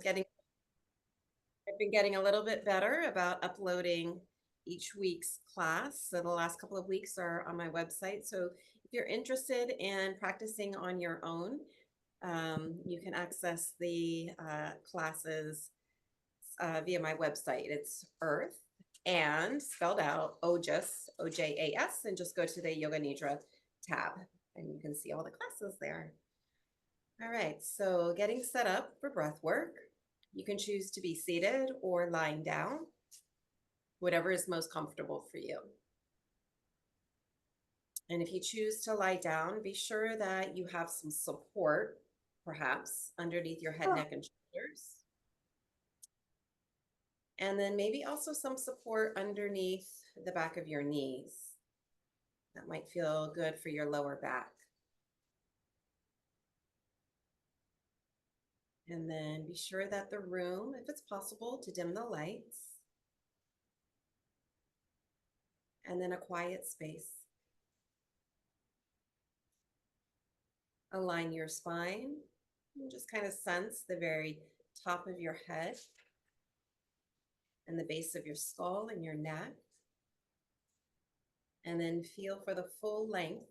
I've been getting a little bit better about uploading each week's class. So the last couple of weeks are on my website. So if you're interested in practicing on your own, you can access the classes via my website. It's Earth and spelled out Ojas, OJAS, and just go to the Yoga Nidra tab and you can see all the classes there. All right, so getting set up for breath work. You can choose to be seated or lying down, whatever is most comfortable for you. And if you choose to lie down, be sure that you have some support, perhaps underneath your head, neck, and shoulders. And then maybe also some support underneath the back of your knees. That might feel good for your lower back. And then be sure that the room, if it's possible, to dim the lights. And then a quiet space. Align your spine and just kind of sense the very top of your head and the base of your skull and your neck. And then feel for the full length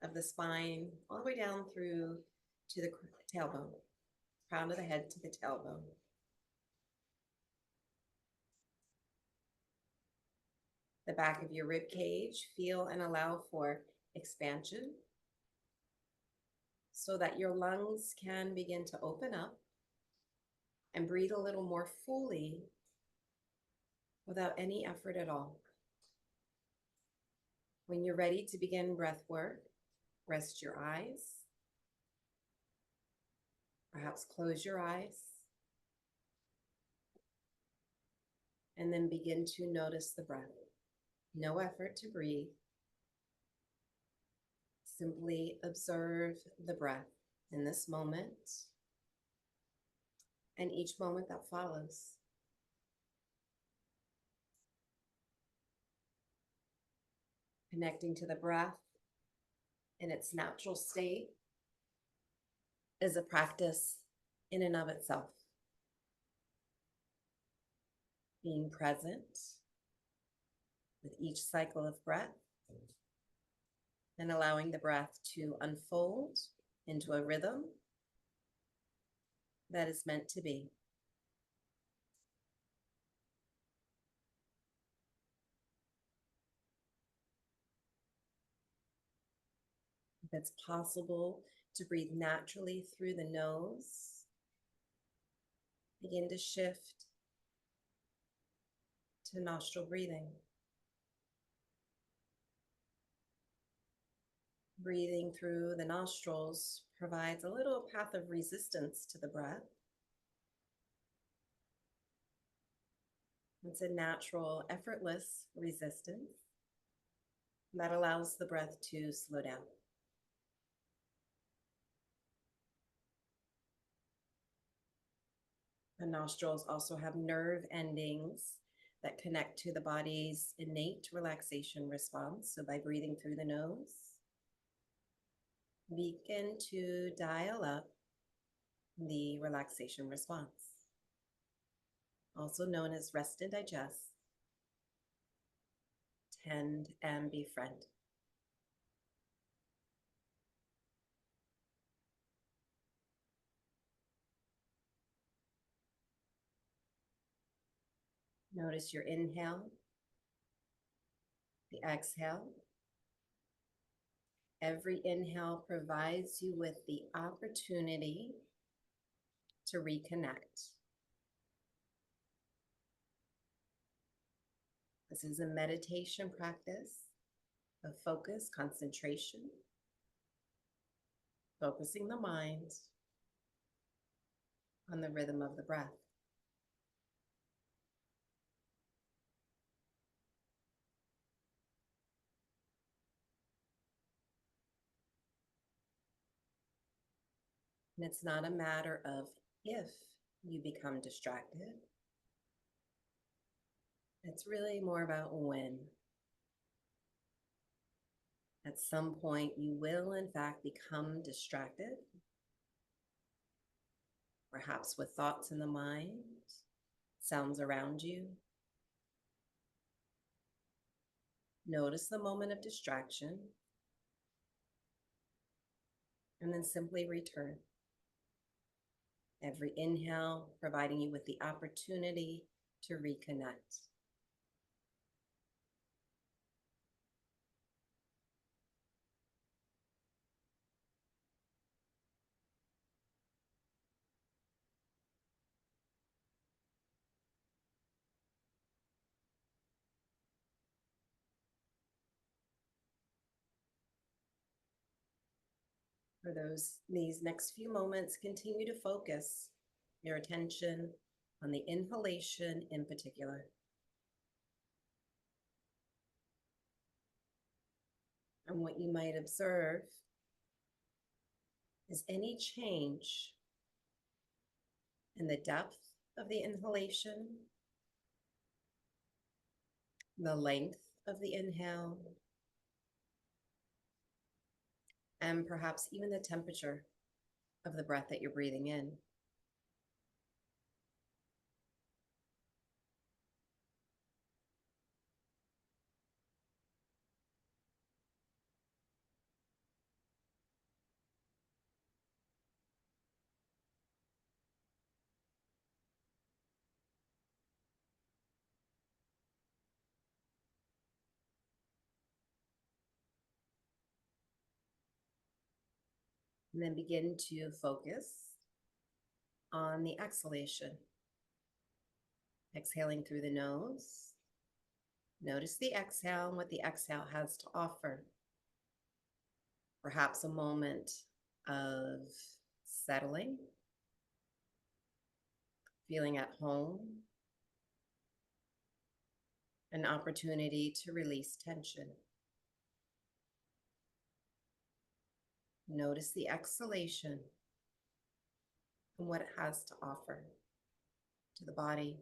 of the spine all the way down through to the tailbone, crown of the head to the tailbone. The back of your rib cage, feel and allow for expansion so that your lungs can begin to open up and breathe a little more fully without any effort at all. When you're ready to begin breath work, rest your eyes. Perhaps close your eyes. And then begin to notice the breath. No effort to breathe. Simply observe the breath in this moment and each moment that follows. Connecting to the breath in its natural state is a practice in and of itself. Being present with each cycle of breath and allowing the breath to unfold into a rhythm that is meant to be. If it's possible to breathe naturally through the nose, begin to shift to nostril breathing. Breathing through the nostrils provides a little path of resistance to the breath. It's a natural, effortless resistance that allows the breath to slow down. The nostrils also have nerve endings that connect to the body's innate relaxation response. So by breathing through the nose, begin to dial up the relaxation response, also known as rest and digest, tend and befriend. Notice your inhale, the exhale. Every inhale provides you with the opportunity to reconnect. This is a meditation practice of focus, concentration, focusing the mind on the rhythm of the breath. And it's not a matter of if you become distracted. It's really more about when. At some point, you will, in fact, become distracted. perhaps with thoughts in the mind, sounds around you. Notice the moment of distraction and then simply return. Every inhale providing you with the opportunity to reconnect. For these next few moments, continue to focus your attention on the inhalation in particular. And what you might observe is any change in the depth of the inhalation, the length of the inhale, and perhaps even the temperature of the breath that you're breathing in. And then begin to focus on the exhalation. Exhaling through the nose. Notice the exhale and what the exhale has to offer. Perhaps a moment of settling, feeling at home, an opportunity to release tension. Notice the exhalation and what it has to offer to the body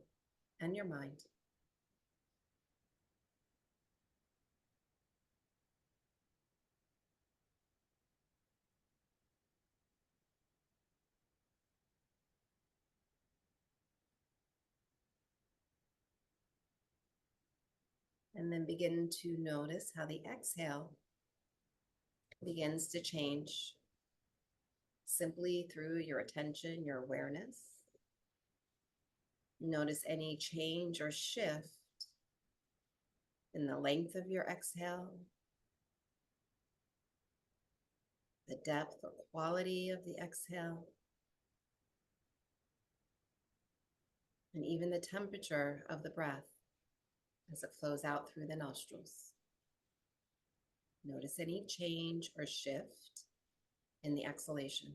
and your mind. And then begin to notice how the exhale begins to change simply through your attention, your awareness. Notice any change or shift in the length of your exhale, the depth or quality of the exhale, and even the temperature of the breath as it flows out through the nostrils. Notice any change or shift in the exhalation.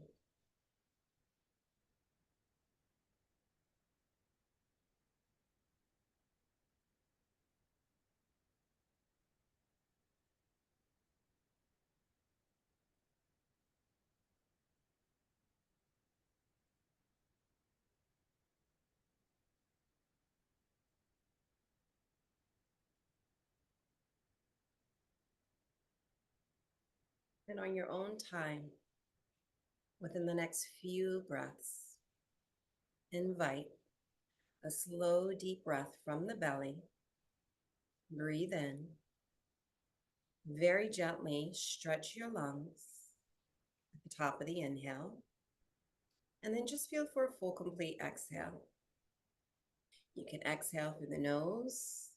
And on your own time, within the next few breaths, invite a slow, deep breath from the belly. Breathe in. Very gently stretch your lungs at the top of the inhale. And then just feel for a full, complete exhale. You can exhale through the nose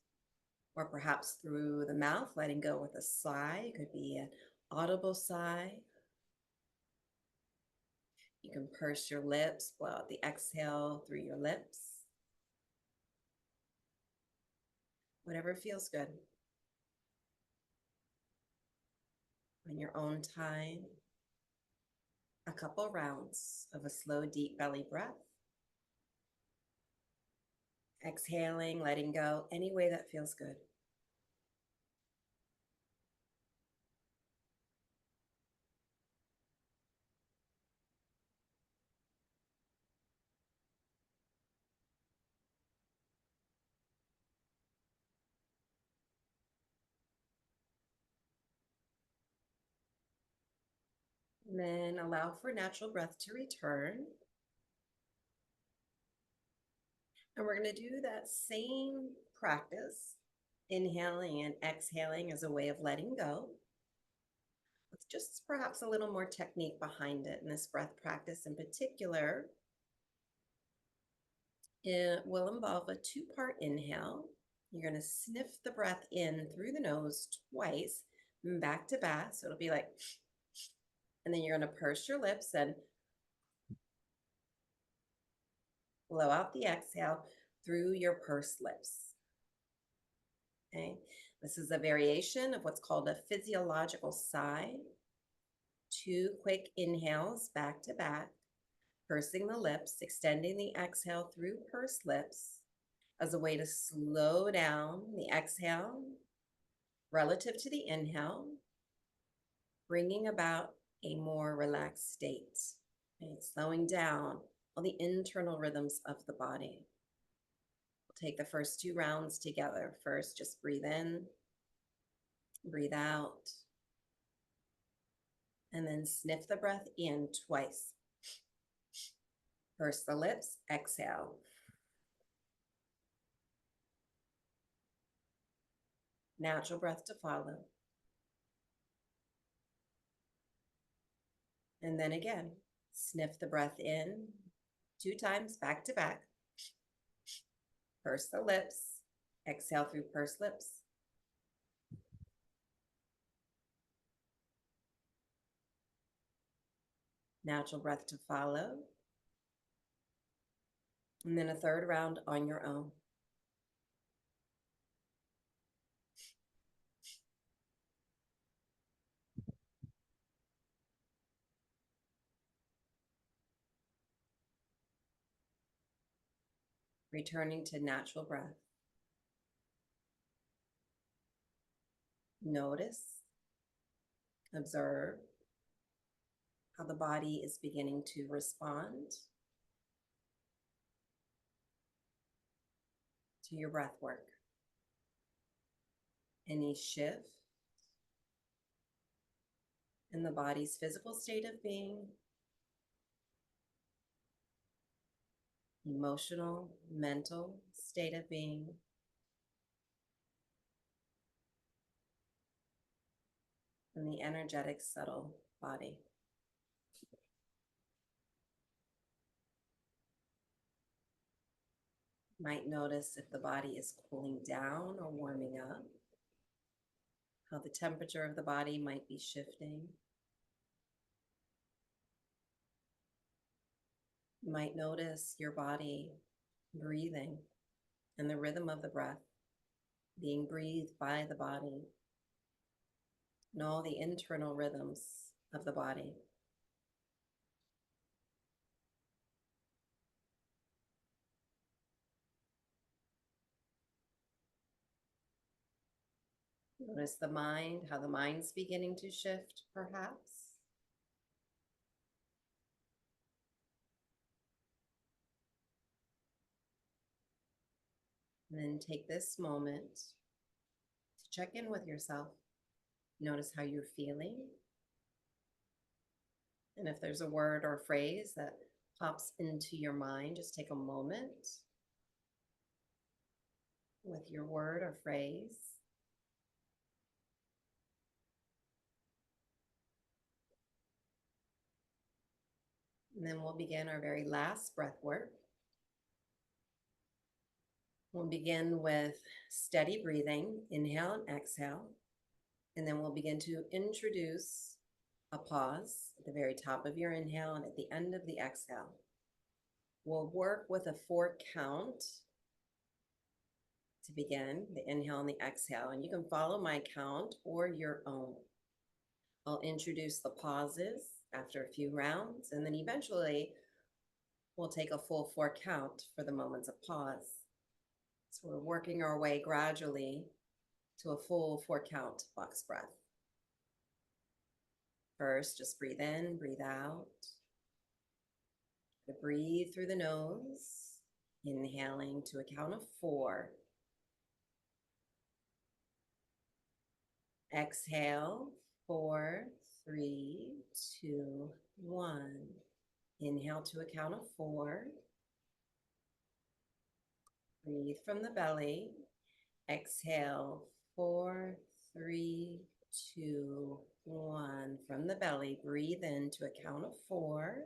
or perhaps through the mouth, letting go with a sigh. It could be an audible sigh. You can purse your lips, blow out the exhale through your lips. Whatever feels good. On your own time, a couple rounds of a slow, deep belly breath. Exhaling, letting go any way that feels good. And then allow for natural breath to return. And we're going to do that same practice, inhaling and exhaling as a way of letting go, with just perhaps a little more technique behind it. And this breath practice in particular, it will involve a two-part inhale. You're going to sniff the breath in through the nose twice, back to back. So it'll be like, and then you're going to purse your lips and blow out the exhale through your pursed lips. Okay. This is a variation of what's called a physiological sigh. Two quick inhales back to back, pursing the lips, extending the exhale through pursed lips as a way to slow down the exhale relative to the inhale, bringing about a more relaxed state. Okay. Slowing down all the internal rhythms of the body. We'll take the first two rounds together. First, just breathe in, breathe out, and then sniff the breath in twice. Purse the lips, exhale. Natural breath to follow. And then again, sniff the breath in 2 times back to back. Purse the lips, exhale through pursed lips. Natural breath to follow. And then a third round on your own. Returning to natural breath. Notice, observe how the body is beginning to respond to your breath work. Any shift in the body's physical state of being, emotional, mental state of being, and the energetic, subtle body. Might notice if the body is cooling down or warming up, how the temperature of the body might be shifting. You might notice your body breathing and the rhythm of the breath being breathed by the body and all the internal rhythms of the body. Notice the mind, how the mind's beginning to shift, perhaps. And then take this moment to check in with yourself. Notice how you're feeling. And if there's a word or a phrase that pops into your mind, just take a moment with your word or phrase. And then we'll begin our very last breath work. We'll begin with steady breathing, inhale and exhale. And then we'll begin to introduce a pause at the very top of your inhale and at the end of the exhale. We'll work with a 4 count to begin, the inhale and the exhale. And you can follow my count or your own. I'll introduce the pauses after a few rounds, and then eventually we'll take a full 4 count for the moments of pause. So we're working our way gradually to a full 4 count box breath. First, just breathe in, breathe out. Breathe through the nose, inhaling to a count of 4. Exhale, 4, 3, 2, 1. Inhale to a count of 4. Breathe from the belly. Exhale, 4, 3, 2, 1. From the belly, breathe in to a count of 4.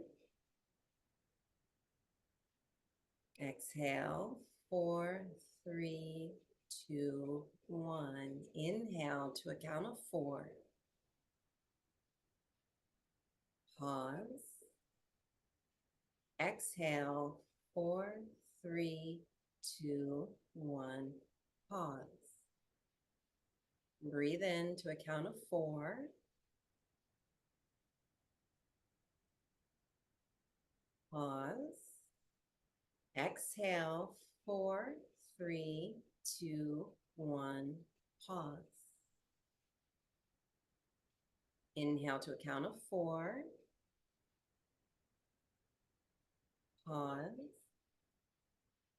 Exhale, 4, 3, 2, 1. Inhale to a count of 4. Pause. Exhale, 4, 3, 2, 1. Pause. Breathe in to a count of 4. Pause. Exhale, 4, 3, 2, 1. Pause. Inhale to a count of 4. Pause.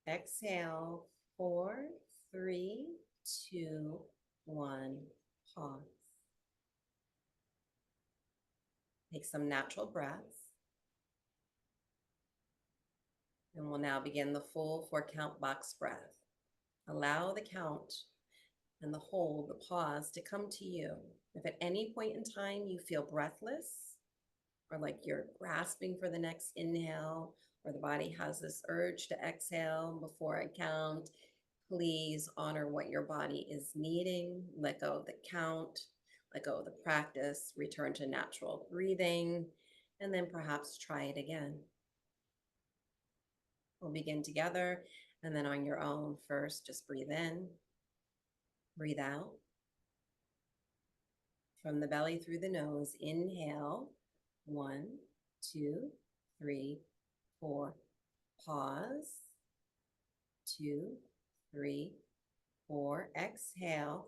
Exhale, 4, 3, 2, 1. Pause. Take some natural breaths. And we'll now begin the full 4-count box breath. Allow the count and the hold, the pause to come to you. If at any point in time you feel breathless or like you're grasping for the next inhale, or the body has this urge to exhale before I count, please honor what your body is needing. Let go of the count, let go of the practice, return to natural breathing, and then perhaps try it again. We'll begin together, and then on your own, first, just breathe in, breathe out. From the belly through the nose, inhale, 1, 2, 3, 4. Pause, 2, 3, 4. Exhale,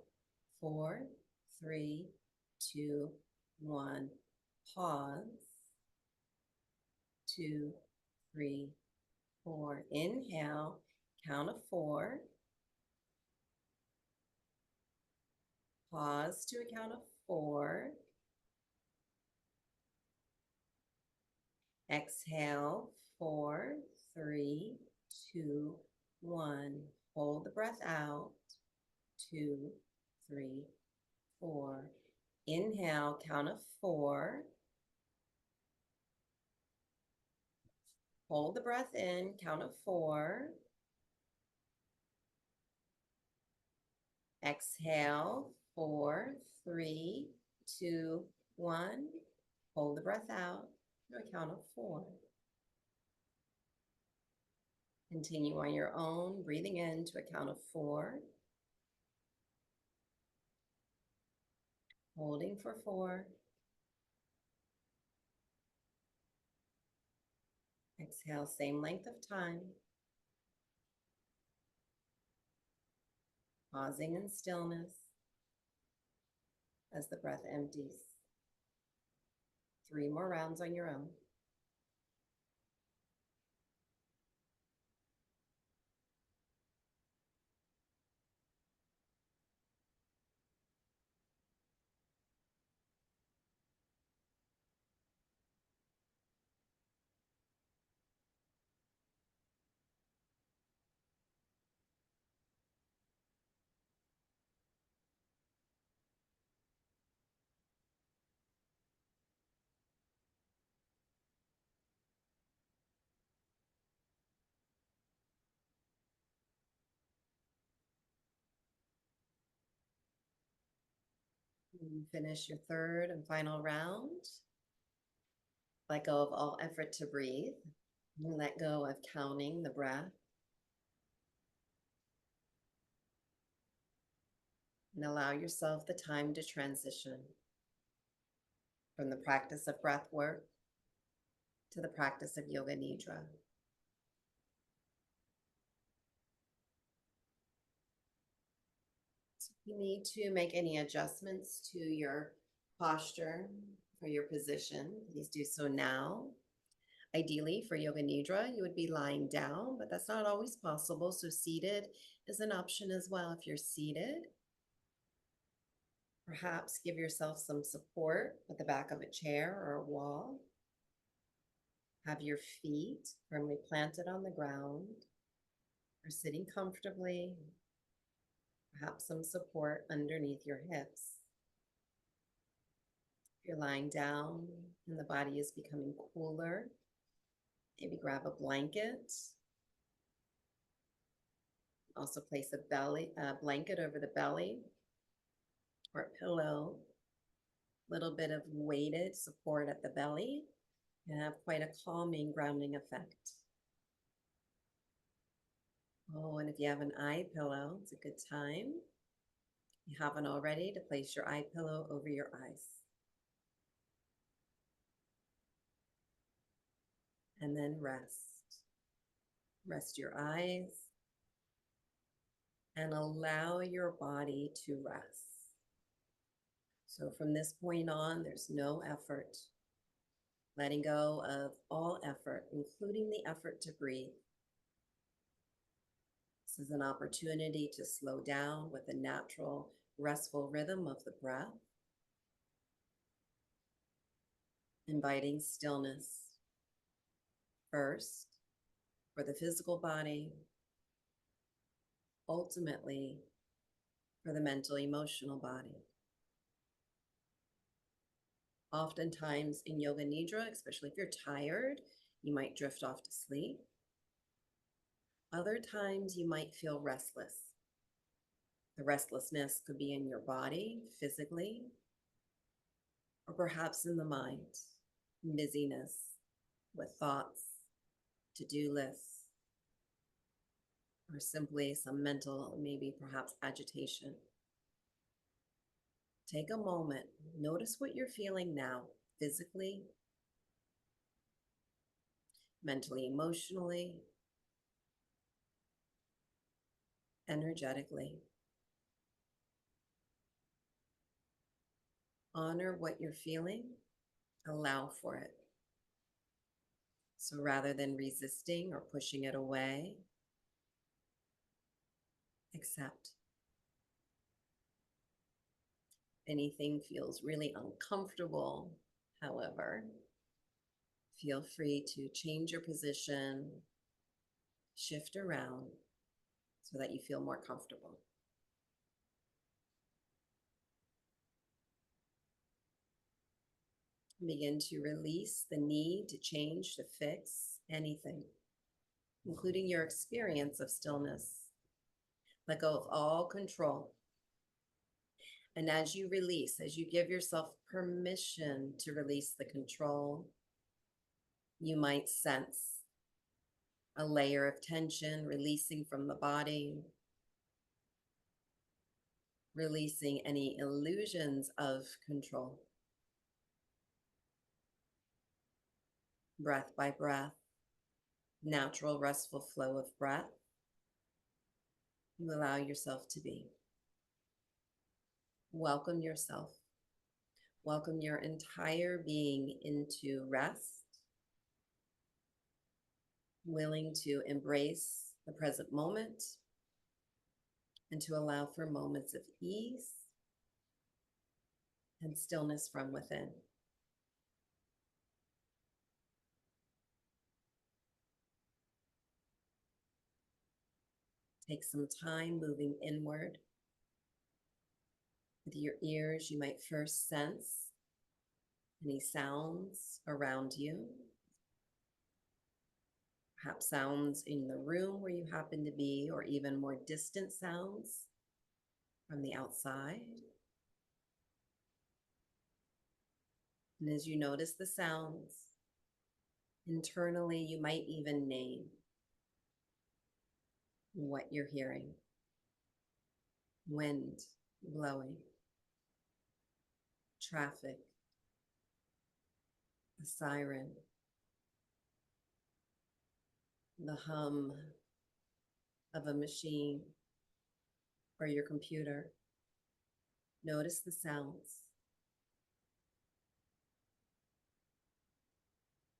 4, 3, 2, 1. Pause, 2, 3, 4. Inhale, count of 4. Pause to a count of 4. Exhale, 4, 3, 2, 1. Hold the breath out, 2, 3, 4. Inhale, count of 4. Hold the breath in, count of 4. Exhale, 4, 3, 2, 1. Hold the breath out to a count of 4. Continue on your own, breathing in to a count of 4. Holding for 4. Exhale, same length of time. Pausing in stillness as the breath empties. 3 more rounds on your own. And finish your 3rd and final round. Let go of all effort to breathe. And let go of counting the breath. And allow yourself the time to transition from the practice of breath work to the practice of Yoga Nidra. So if you need to make any adjustments to your posture or your position, please do so now. Ideally, for Yoga Nidra, you would be lying down, but that's not always possible, so seated is an option as well if you're seated. Perhaps give yourself some support with the back of a chair or a wall. Have your feet firmly planted on the ground. or sitting comfortably, perhaps some support underneath your hips. If you're lying down and the body is becoming cooler, maybe grab a blanket. Also place a blanket over the belly or a pillow. A little bit of weighted support at the belly can have quite a calming, grounding effect. Oh, and if you have an eye pillow, it's a good time. If you haven't already, to place your eye pillow over your eyes. And then rest. Rest your eyes and allow your body to rest. So from this point on, there's no effort. Letting go of all effort, including the effort to breathe. This is an opportunity to slow down with the natural, restful rhythm of the breath, inviting stillness first for the physical body, ultimately for the mental, emotional body. Oftentimes in Yoga Nidra, especially if you're tired, you might drift off to sleep. Other times you might feel restless. The restlessness could be in your body, physically, or perhaps in the mind, busyness with thoughts, to-do lists, or simply some mental, maybe perhaps agitation. Take a moment, notice what you're feeling now, physically, mentally, emotionally, energetically. Honor what you're feeling, allow for it. So rather than resisting or pushing it away, accept. Anything feels really uncomfortable, however, feel free to change your position, shift around so that you feel more comfortable. Begin to release the need to change, to fix anything, including your experience of stillness. Let go of all control. And as you release, as you give yourself permission to release the control, you might sense a layer of tension releasing from the body, releasing any illusions of control. Breath by breath, natural restful flow of breath, you allow yourself to be. Welcome yourself. Welcome your entire being into rest, willing to embrace the present moment and to allow for moments of ease and stillness from within. Take some time moving inward. With your ears, you might first sense any sounds around you, perhaps sounds in the room where you happen to be, or even more distant sounds from the outside. And as you notice the sounds, internally you might even name what you're hearing. Wind blowing, traffic, a siren, the hum of a machine or your computer. Notice the sounds.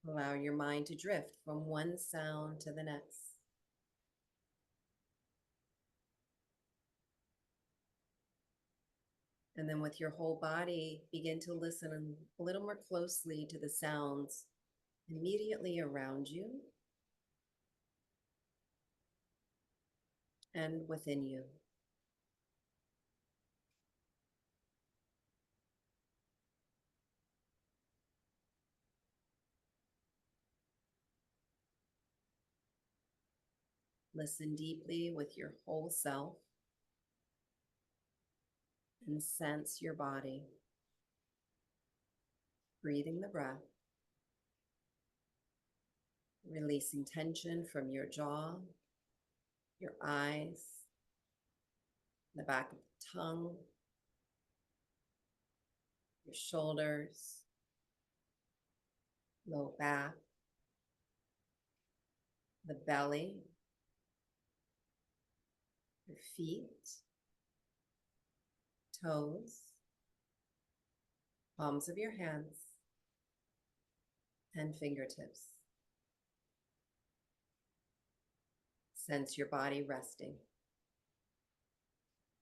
Allow your mind to drift from one sound to the next. And then with your whole body, begin to listen a little more closely to the sounds immediately around you. and within you. Listen deeply with your whole self and sense your body, breathing the breath, releasing tension from your jaw, your eyes, the back of the tongue, your shoulders, low back, the belly, your feet, toes, palms of your hands, and fingertips. Sense your body resting,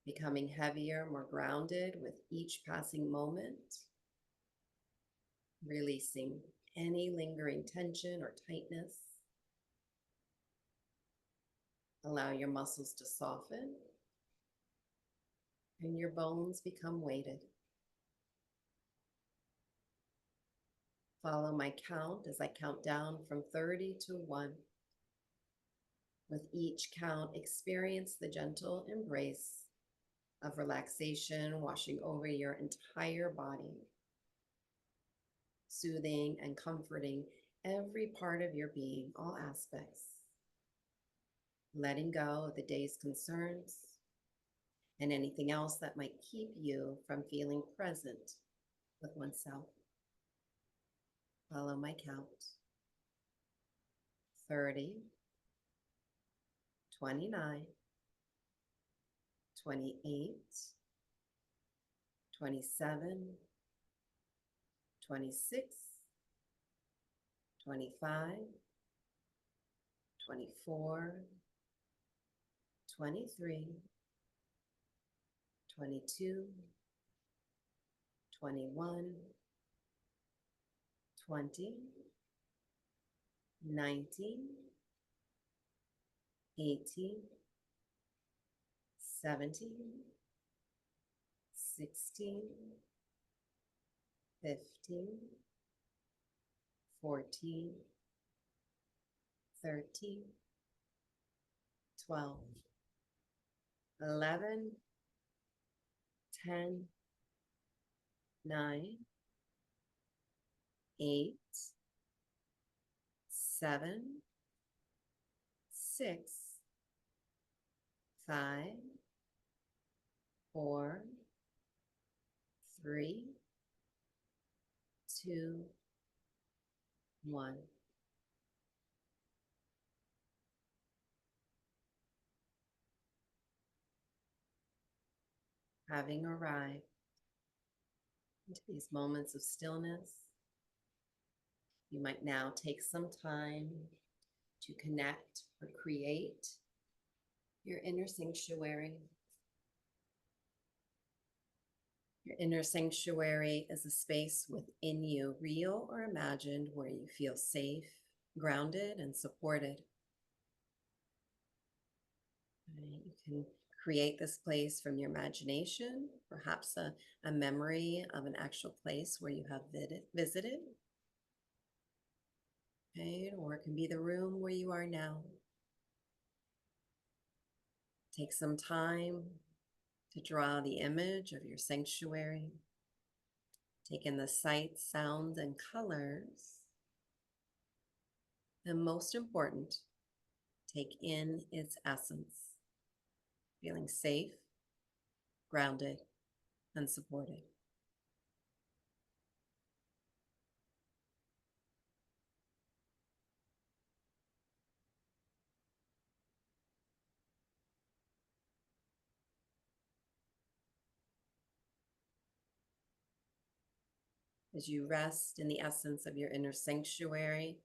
becoming heavier, more grounded with each passing moment, releasing any lingering tension or tightness. Allow your muscles to soften and your bones become weighted. Follow my count as I count down from 30 to 1. With each count, experience the gentle embrace of relaxation washing over your entire body, soothing and comforting every part of your being, all aspects. Letting go of the day's concerns and anything else that might keep you from feeling present with oneself. Follow my count. 30, 29, 28, 27, 26, 25, 24, 23, 22, 21, 20, 19, 18, 17, 16, 15, 14, 13, 12, 11, 10, 9, 8, 7, 6, 5, 4, 3, 2, 1. Having arrived into these moments of stillness, you might now take some time to connect or create your inner sanctuary. Your inner sanctuary is a space within you, real or imagined, where you feel safe, grounded, and supported. You can create this place from your imagination, perhaps a memory of an actual place where you have visited. Okay, or it can be the room where you are now. Take some time to draw the image of your sanctuary. Take in the sights, sounds, and colors. And most important, take in its essence, feeling safe, grounded, and supported. As you rest in the essence of your inner sanctuary,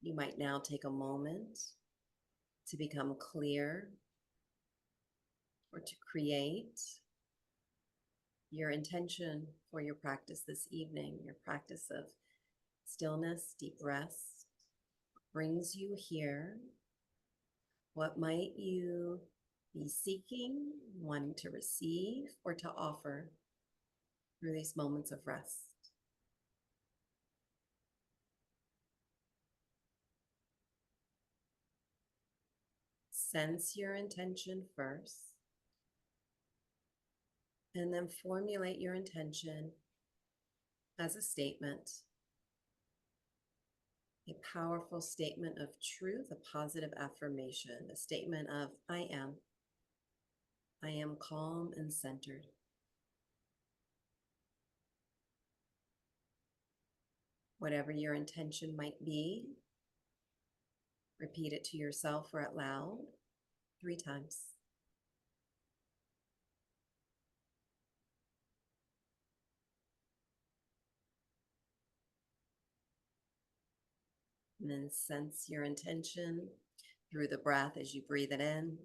you might now take a moment to become clear or to create your intention for your practice this evening, your practice of stillness, deep rest, brings you here. What might you be seeking, wanting to receive, or to offer through these moments of rest? Sense your intention first, and then formulate your intention as a statement, a powerful statement of truth, a positive affirmation, a statement of I am calm and centered. Whatever your intention might be, repeat it to yourself or out loud 3 times. And then sense your intention through the breath as you breathe it in.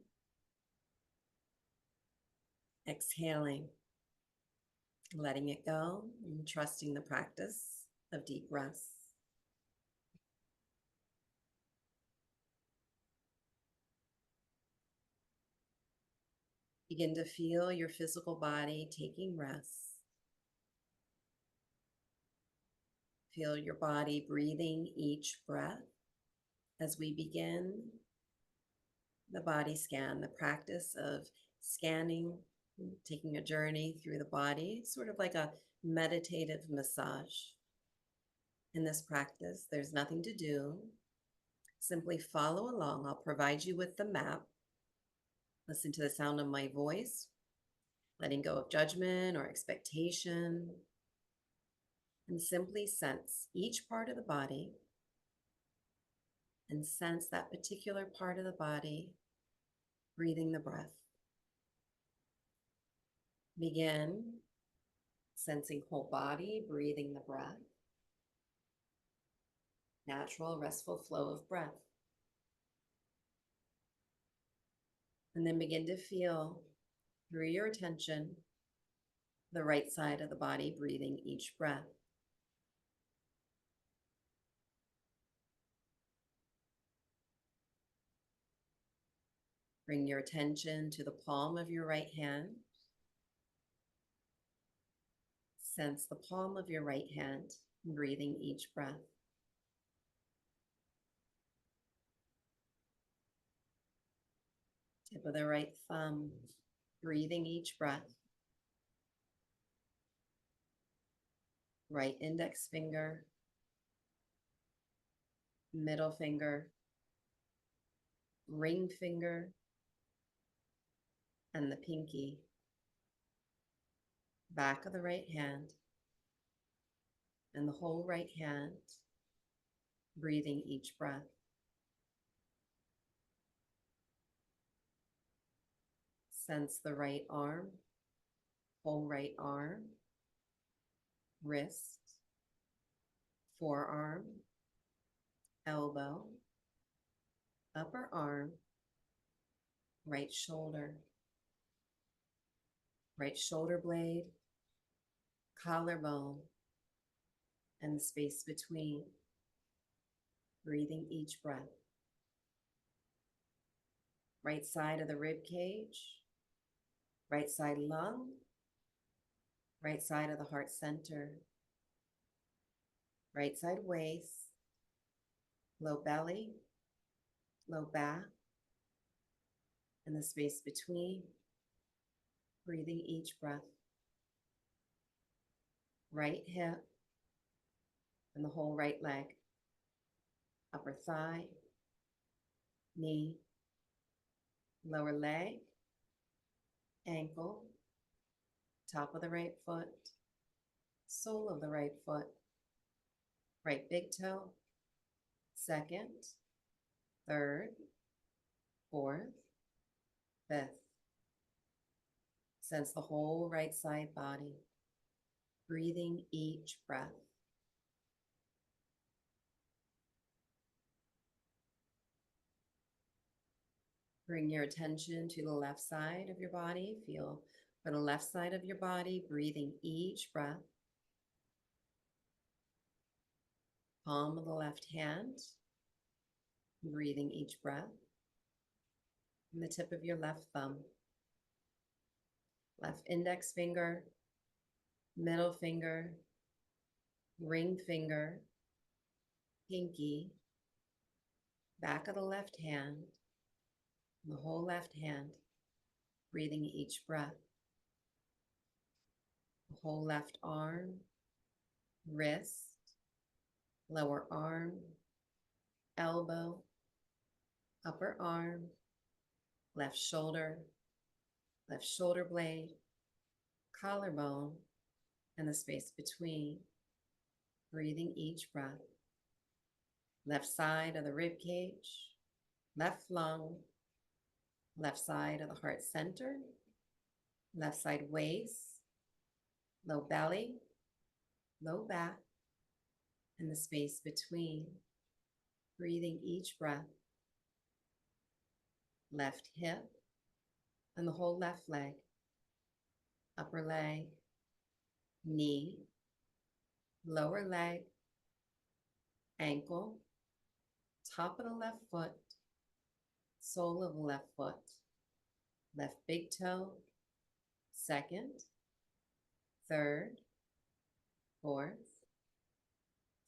Exhaling, letting it go, and trusting the practice of deep rest. Begin to feel your physical body taking rest. Feel your body breathing each breath as we begin the body scan, the practice of scanning, taking a journey through the body, sort of like a meditative massage. In this practice, there's nothing to do. Simply follow along. I'll provide you with the map. Listen to the sound of my voice, letting go of judgment or expectation, and simply sense each part of the body and sense that particular part of the body breathing the breath. Begin sensing whole body, breathing the breath. Natural, restful flow of breath. And then begin to feel through your attention the right side of the body breathing each breath. Bring your attention to the palm of your right hand. Sense the palm of your right hand breathing each breath. Tip of the right thumb breathing each breath. Right index finger, middle finger, ring finger, and the pinky. Back of the right hand and the whole right hand breathing each breath. Sense the right arm, whole right arm, wrist, forearm, elbow, upper arm, right shoulder blade, collarbone, and the space between, breathing each breath. Right side of the rib cage, right side lung, right side of the heart center, right side waist, low belly, low back, and the space between, breathing each breath. Right hip and the whole right leg, upper thigh, knee, lower leg, ankle, top of the right foot, sole of the right foot, right big toe, second, third, fourth, fifth. Sense the whole right side body, breathing each breath. Bring your attention to the left side of your body. Feel for the left side of your body, breathing each breath. Palm of the left hand, breathing each breath. from the tip of your left thumb, left index finger, middle finger, ring finger, pinky, back of the left hand, and the whole left hand, breathing each breath. The whole left arm, wrist, lower arm, elbow, upper arm, left shoulder blade, collarbone, and the space between, breathing each breath. Left side of the rib cage, left lung, left side of the heart center, left side waist, low belly, low back, and the space between, breathing each breath. Left hip and the whole left leg, upper leg, knee, lower leg, ankle, top of the left foot, sole of the left foot, left big toe, second, third, fourth,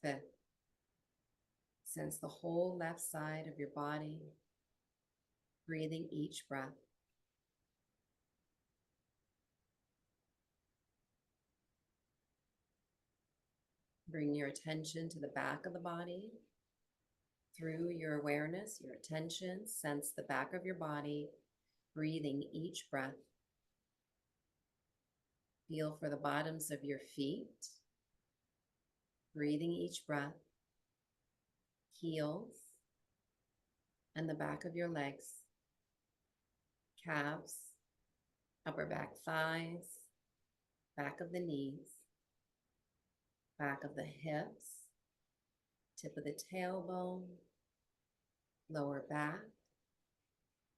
fifth. Sense the whole left side of your body, breathing each breath. Bring your attention to the back of the body. Through your awareness, your attention, sense the back of your body, breathing each breath. Feel for the bottoms of your feet, breathing each breath. Heels and the back of your legs, calves, upper back thighs, back of the knees, back of the hips, tip of the tailbone, lower back,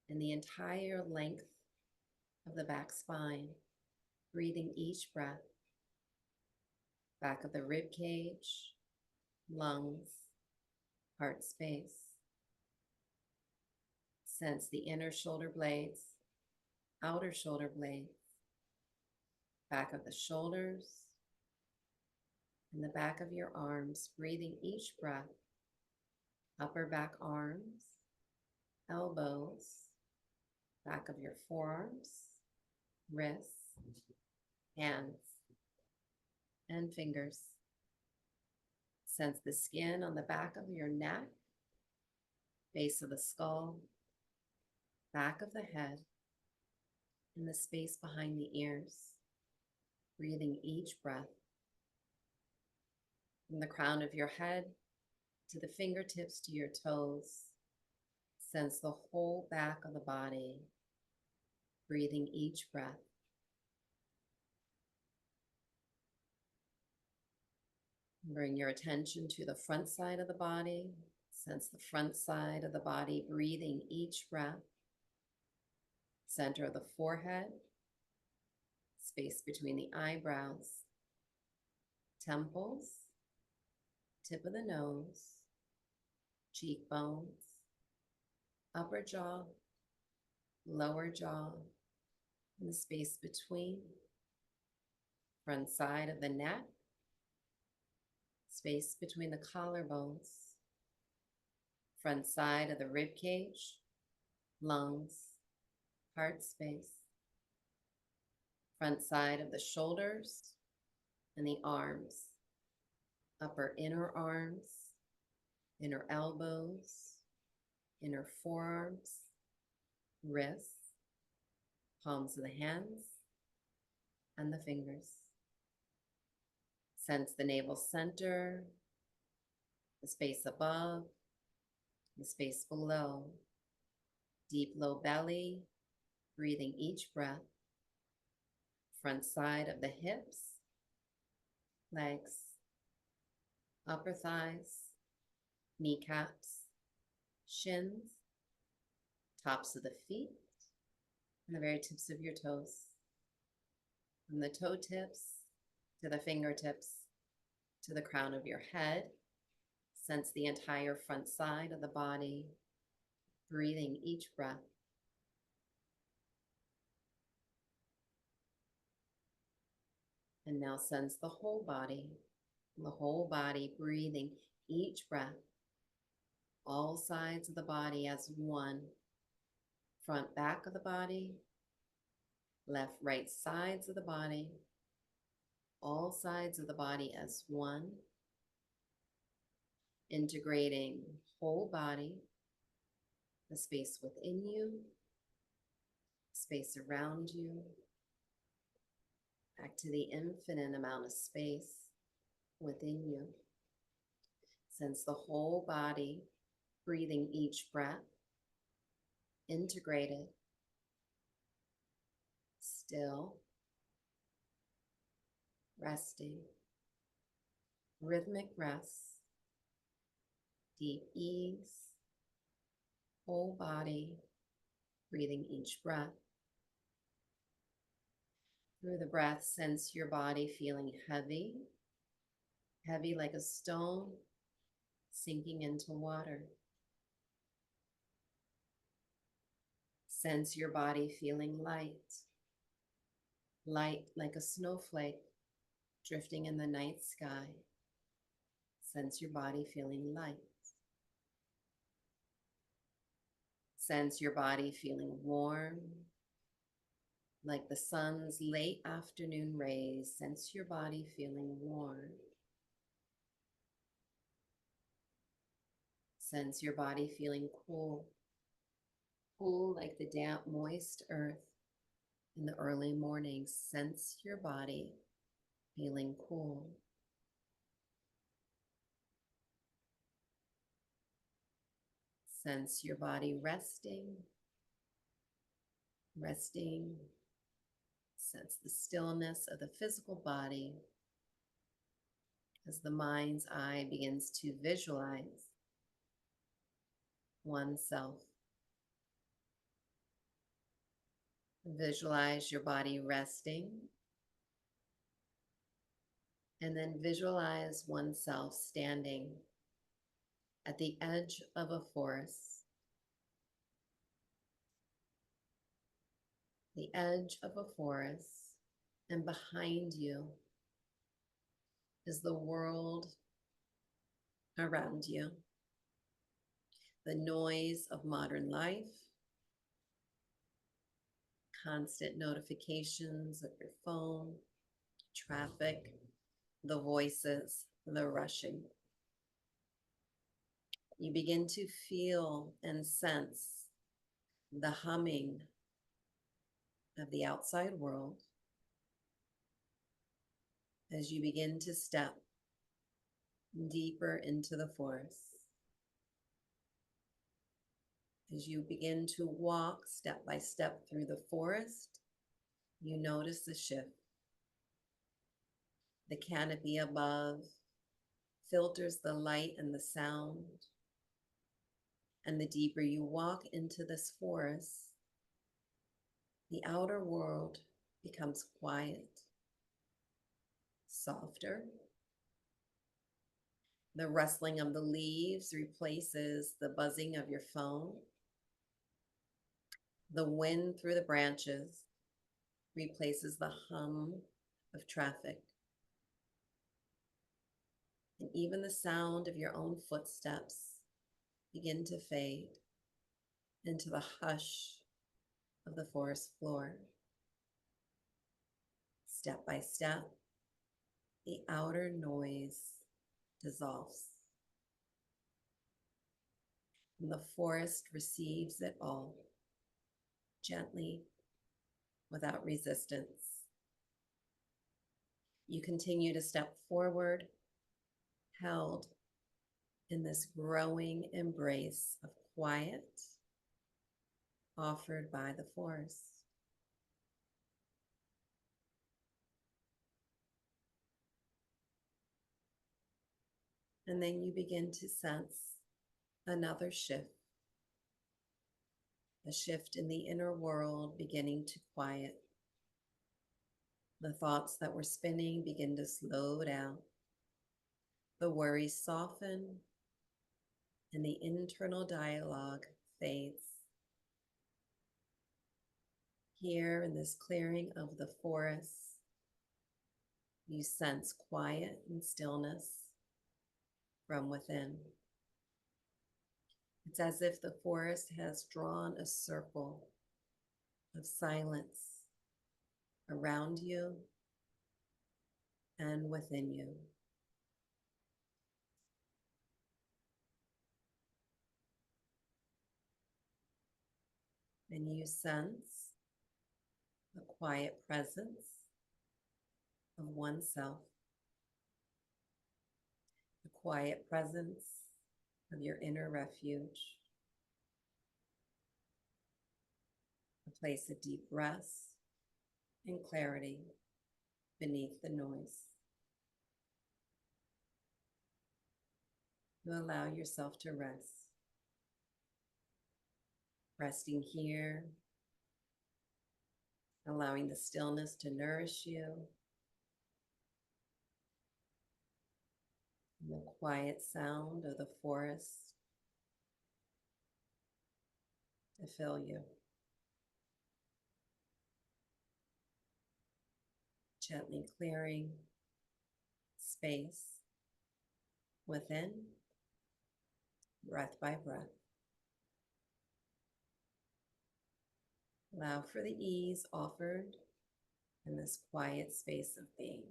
and the entire length of the back spine, breathing each breath. Back of the rib cage, lungs, heart space. Sense the inner shoulder blades, outer shoulder blades, back of the shoulders, and the back of your arms, breathing each breath. Upper back arms, elbows, back of your forearms, wrists, hands, and fingers. Sense the skin on the back of your neck, base of the skull, back of the head, and the space behind the ears, breathing each breath. From the crown of your head to the fingertips to your toes, sense the whole back of the body, breathing each breath. Bring your attention to the front side of the body. Sense the front side of the body, breathing each breath. Center of the forehead, space between the eyebrows, temples, tip of the nose, cheekbones, upper jaw, lower jaw, and the space between. Front side of the neck, space between the collarbones, front side of the rib cage, lungs, heart space, front side of the shoulders and the arms, upper inner arms, inner elbows, inner forearms, wrists, palms of the hands, and the fingers. Sense the navel center, the space above, the space below, deep low belly, breathing each breath. Front side of the hips, legs, upper thighs, kneecaps, shins, tops of the feet, and the very tips of your toes. From the toe tips to the fingertips to the crown of your head, sense the entire front side of the body, breathing each breath. And now sense the whole body breathing each breath, all sides of the body as one, front, back of the body, left, right sides of the body, all sides of the body as one, integrating whole body, the space within you, space around you, back to the infinite amount of space within you. Sense the whole body breathing each breath, integrated, still, resting, rhythmic rest, deep ease, whole body breathing each breath. Through the breath, sense your body feeling heavy, heavy like a stone sinking into water. Sense your body feeling light, light like a snowflake drifting in the night sky. Sense your body feeling light. Sense your body feeling warm, like the sun's late afternoon rays. Sense your body feeling warm. Sense your body feeling cool, cool like the damp, moist earth in the early morning. Sense your body feeling cool. Sense your body resting, resting. Sense the stillness of the physical body as the mind's eye begins to visualize oneself. Visualize your body resting, and then visualize oneself standing at the edge of a forest. The edge of a forest, and behind you is the world around you. The noise of modern life, constant notifications of your phone, traffic, the voices, the rushing. You begin to feel and sense the humming of the outside world as you begin to step deeper into the forest. As you begin to walk step by step through the forest, you notice the shift. The canopy above filters the light and the sound. And the deeper you walk into this forest, the outer world becomes quiet, softer. The rustling of the leaves replaces the buzzing of your phone. The wind through the branches replaces the hum of traffic. And even the sound of your own footsteps begin to fade into the hush of the forest floor. Step by step, the outer noise dissolves. And the forest receives it all, gently, without resistance. You continue to step forward, held in this growing embrace of quiet offered by the forest. And then you begin to sense another shift, a shift in the inner world beginning to quiet. The thoughts that were spinning begin to slow down. The worries soften, and the internal dialogue fades. Here in this clearing of the forest, You sense quiet and stillness from within. It's as if the forest has drawn a circle of silence around you and within you. And you sense a quiet presence of oneself, the quiet presence of your inner refuge, a place of deep rest and clarity beneath the noise. You allow yourself to rest, resting here, allowing the stillness to nourish you, and the quiet sound of the forest to fill you. Gently clearing space within, breath by breath. Allow for the ease offered in this quiet space of being.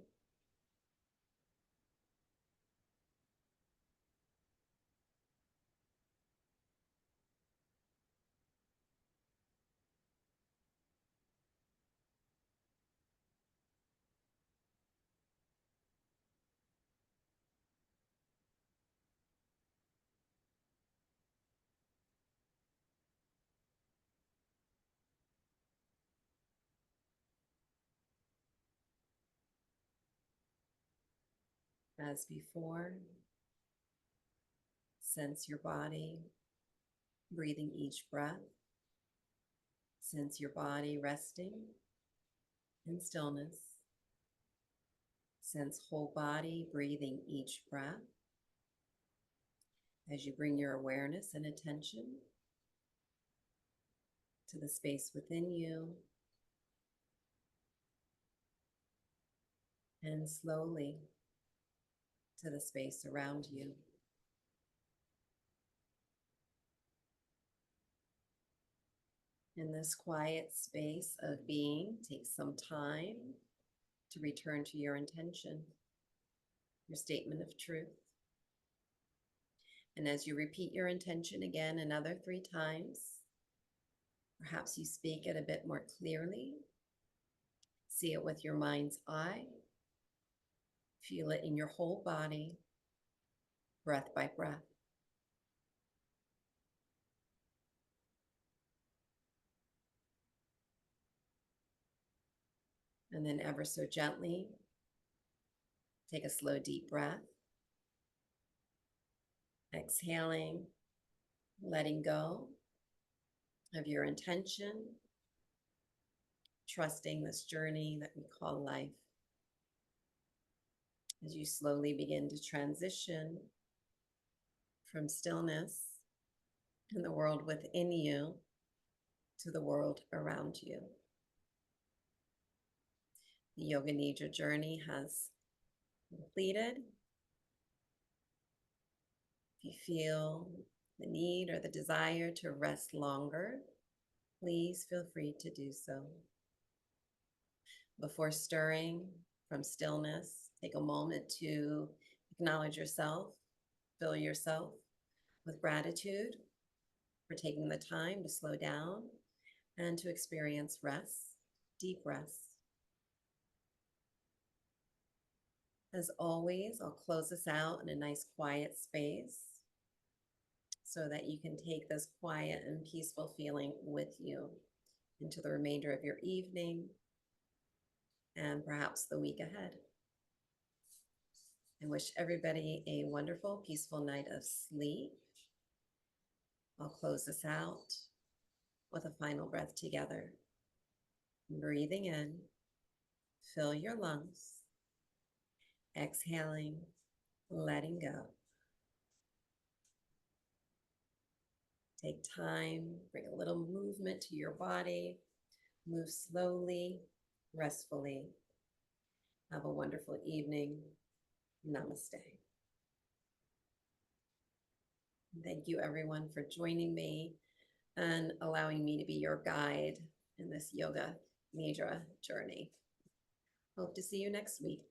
As before, sense your body breathing each breath. Sense your body resting in stillness. Sense whole body breathing each breath. As you bring your awareness and attention to the space within you, and slowly to the space around you. In this quiet space of being, take some time to return to your intention, your statement of truth. And as you repeat your intention again another 3 times, perhaps you speak it a bit more clearly. See it with your mind's eye. Feel it in your whole body, breath by breath. And then ever so gently, take a slow, deep breath. Exhaling, letting go of your intention, trusting this journey that we call life. As you slowly begin to transition from stillness in the world within you to the world around you. The Yoga Nidra journey has completed. If you feel the need or the desire to rest longer, please feel free to do so. Before stirring from stillness, take a moment to acknowledge yourself, fill yourself with gratitude for taking the time to slow down and to experience rest, deep rest. As always, I'll close this out in a nice quiet space so that you can take this quiet and peaceful feeling with you into the remainder of your evening and perhaps the week ahead. I wish everybody a wonderful, peaceful night of sleep. I'll close this out with a final breath together. Breathing in, fill your lungs. Exhaling, letting go. Take time, bring a little movement to your body. Move slowly, restfully, Have a wonderful evening. Namaste. Thank you, everyone, for joining me and allowing me to be your guide in this yoga nidra journey. Hope to see you next week.